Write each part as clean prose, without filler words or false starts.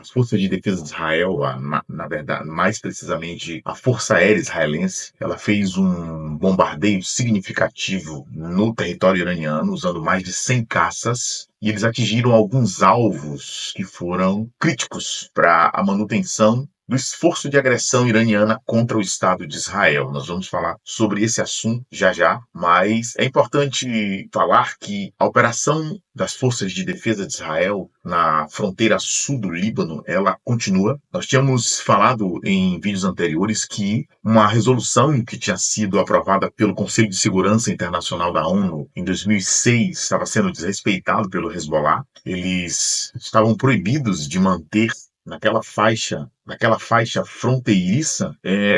as forças de defesa de Israel, na verdade, mais precisamente a Força Aérea Israelense, ela fez um bombardeio significativo no território iraniano, usando mais de 100 caças, e eles atingiram alguns alvos que foram críticos para a manutenção do esforço de agressão iraniana contra o Estado de Israel. Nós vamos falar sobre esse assunto já já, mas é importante falar que a operação das Forças de Defesa de Israel na fronteira sul do Líbano, ela continua. Nós tínhamos falado em vídeos anteriores que uma resolução que tinha sido aprovada pelo Conselho de Segurança Internacional da ONU em 2006 estava sendo desrespeitado pelo Hezbollah. Eles estavam proibidos de manter naquela faixa fronteiriça,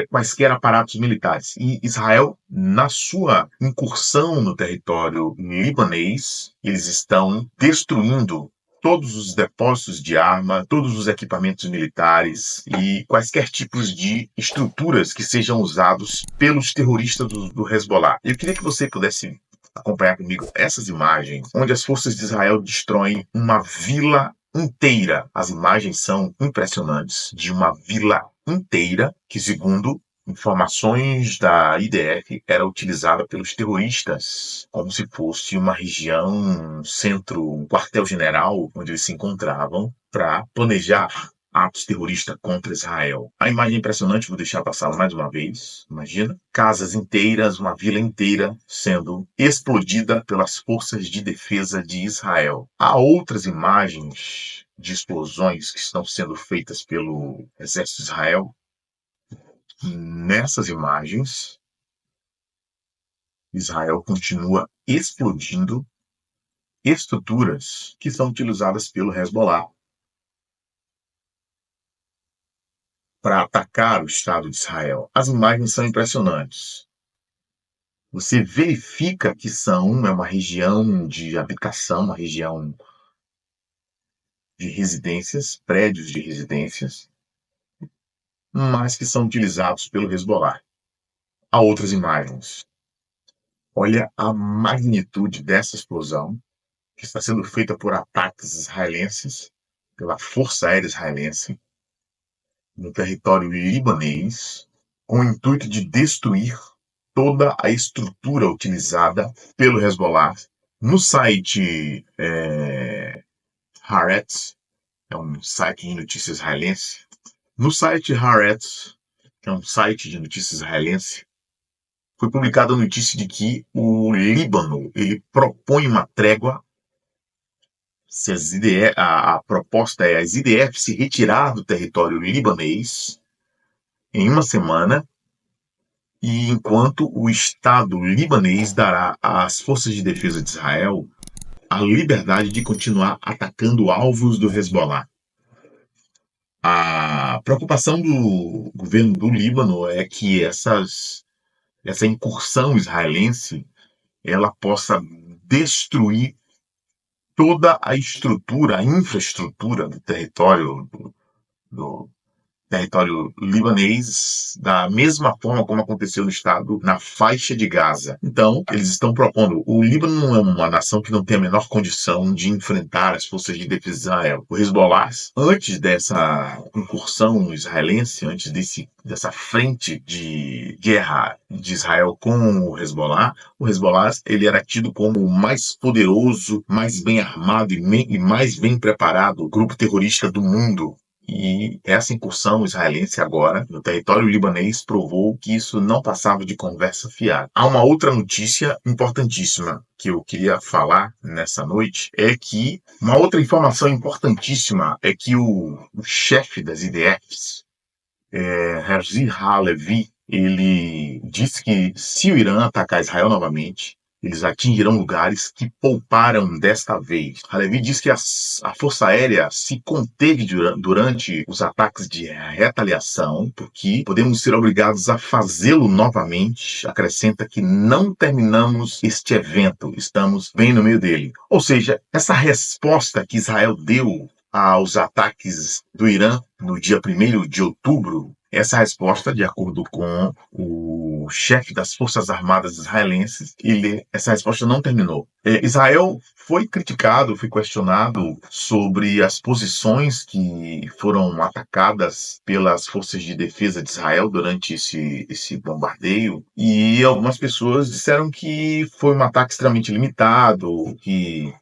quaisquer aparatos militares. E Israel, na sua incursão no território libanês, eles estão destruindo todos os depósitos de arma, todos os equipamentos militares e quaisquer tipos de estruturas que sejam usados pelos terroristas do Hezbollah. Eu queria que você pudesse acompanhar comigo essas imagens, onde as forças de Israel destroem uma vila inteira. As imagens são impressionantes, de uma vila inteira que, segundo informações da IDF, era utilizada pelos terroristas como se fosse uma região, um centro, um quartel-general onde eles se encontravam para planejar atos terroristas contra Israel. A imagem é impressionante, vou deixar passar mais uma vez. Imagina, casas inteiras, uma vila inteira sendo explodida pelas forças de defesa de Israel. Há outras imagens de explosões que estão sendo feitas pelo exército de Israel. Nessas imagens, Israel continua explodindo estruturas que são utilizadas pelo Hezbollah para atacar o Estado de Israel. As imagens são impressionantes. Você verifica que é uma região de habitação, uma região de residências, prédios de residências, mas que são utilizados pelo Hezbollah. Há outras imagens. Olha a magnitude dessa explosão, que está sendo feita por ataques israelenses, pela Força Aérea Israelense, no território libanês, com o intuito de destruir toda a estrutura utilizada pelo Hezbollah. No site Haaretz, é um site de notícias israelense, no site Haaretz, que é um site de notícias israelense, foi publicada a notícia de que o Líbano ele propõe uma trégua. A proposta é as IDF se retirar do território libanês em uma semana, e enquanto o Estado libanês dará às forças de defesa de Israel a liberdade de continuar atacando alvos do Hezbollah. A preocupação do governo do Líbano é que essa incursão israelense ela possa destruir toda a estrutura, a infraestrutura do território libanês, da mesma forma como aconteceu no estado, na faixa de Gaza. Então, eles estão propondo, o Líbano não é uma nação que não tem a menor condição de enfrentar as forças de defesa de Israel. O Hezbollah, antes dessa incursão israelense, antes dessa frente de guerra de Israel com o Hezbollah ele era tido como o mais poderoso, mais bem armado e mais bem preparado grupo terrorista do mundo. E essa incursão israelense agora no território libanês provou que isso não passava de conversa fiada. Há uma outra notícia importantíssima que eu queria falar nessa noite, uma outra informação importantíssima é que o chefe das IDFs, Herzi Halevi, ele disse que se o Irã atacar Israel novamente, eles atingirão lugares que pouparam desta vez. Halevi diz que a Força Aérea se conteve durante os ataques de retaliação, porque podemos ser obrigados a fazê-lo novamente. Acrescenta que não terminamos este evento, estamos bem no meio dele. Ou seja, essa resposta que Israel deu aos ataques do Irã no dia 1º de outubro, Essa resposta, de acordo com o chefe das Forças Armadas israelenses, essa resposta não terminou. Israel foi criticado, foi questionado sobre as posições que foram atacadas pelas forças de defesa de Israel durante esse bombardeio, e algumas pessoas disseram que foi um ataque extremamente limitado, que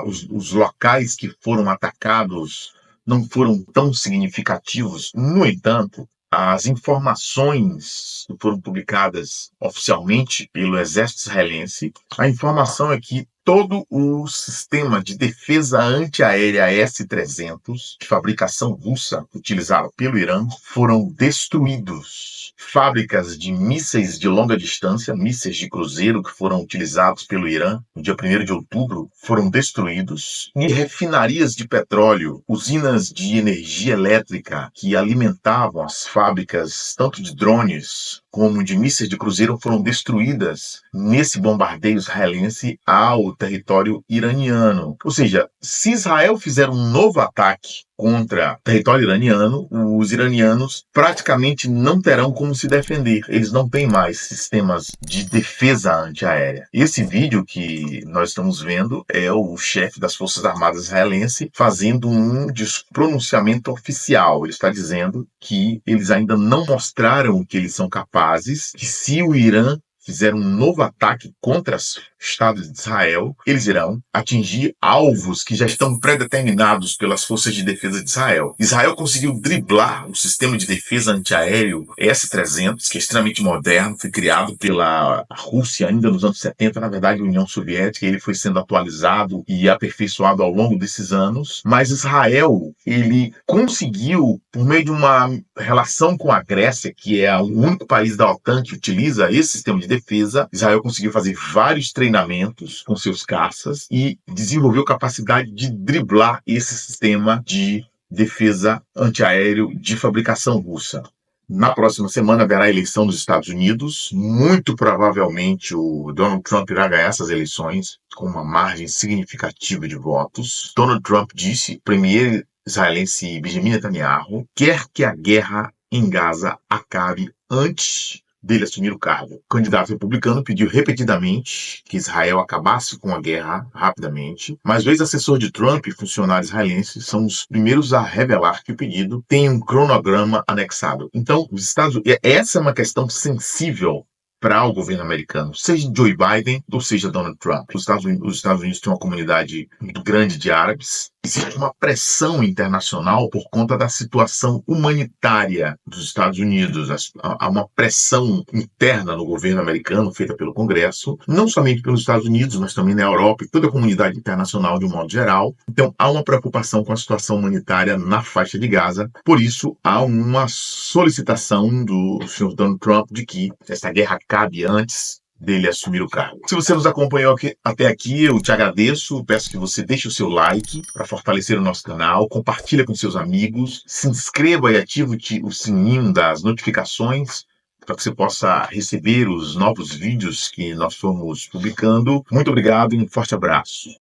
os locais que foram atacados não foram tão significativos. No entanto, as informações que foram publicadas oficialmente pelo exército israelense, a informação é que todo o sistema de defesa antiaérea S-300, de fabricação russa, utilizado pelo Irã, foram destruídos. Fábricas de mísseis de longa distância, mísseis de cruzeiro que foram utilizados pelo Irã no dia 1º de outubro, foram destruídos. E refinarias de petróleo, usinas de energia elétrica que alimentavam as fábricas tanto de drones como de mísseis de cruzeiro foram destruídas nesse bombardeio israelense ao território iraniano. Ou seja, se Israel fizer um novo ataque contra território iraniano, os iranianos praticamente não terão como se defender. Eles não têm mais sistemas de defesa antiaérea. Esse vídeo que nós estamos vendo é o chefe das Forças Armadas israelense fazendo um pronunciamento oficial. Ele está dizendo que eles ainda não mostraram o que eles são capazes, que se o Irã fizer um novo ataque contra o Estado de Israel, eles irão atingir alvos que já estão predeterminados pelas forças de defesa de Israel. Israel conseguiu driblar o sistema de defesa antiaéreo S-300, que é extremamente moderno, foi criado pela Rússia ainda nos anos 70, na verdade a União Soviética, ele foi sendo atualizado e aperfeiçoado ao longo desses anos, mas Israel, ele conseguiu, por meio de uma relação com a Grécia, que é o único país da OTAN que utiliza esse sistema de defesa, Israel conseguiu fazer vários treinamentos com seus caças e desenvolveu capacidade de driblar esse sistema de defesa antiaéreo de fabricação russa. Na próxima semana haverá eleição nos Estados Unidos. Muito provavelmente o Donald Trump irá ganhar essas eleições com uma margem significativa de votos. Donald Trump disse, premier israelense Benjamin Netanyahu, quer que a guerra em Gaza acabe antes dele assumir o cargo. O candidato republicano pediu repetidamente que Israel acabasse com a guerra rapidamente, mas o ex-assessor de Trump e funcionários israelenses são os primeiros a revelar que o pedido tem um cronograma anexado. Então, essa é uma questão sensível para o governo americano, seja Joe Biden ou seja Donald Trump. Os Estados Unidos têm uma comunidade muito grande de árabes. Existe uma pressão internacional por conta da situação humanitária dos Estados Unidos. Há uma pressão interna no governo americano, feita pelo Congresso, não somente pelos Estados Unidos, mas também na Europa e toda a comunidade internacional de um modo geral. Então, há uma preocupação com a situação humanitária na faixa de Gaza. Por isso, há uma solicitação do senhor Donald Trump de que essa guerra acabe antes dele assumir o cargo. Se você nos acompanhou até aqui, eu te agradeço, peço que você deixe o seu like para fortalecer o nosso canal, compartilhe com seus amigos, se inscreva e ative o sininho das notificações para que você possa receber os novos vídeos que nós formos publicando. Muito obrigado e um forte abraço.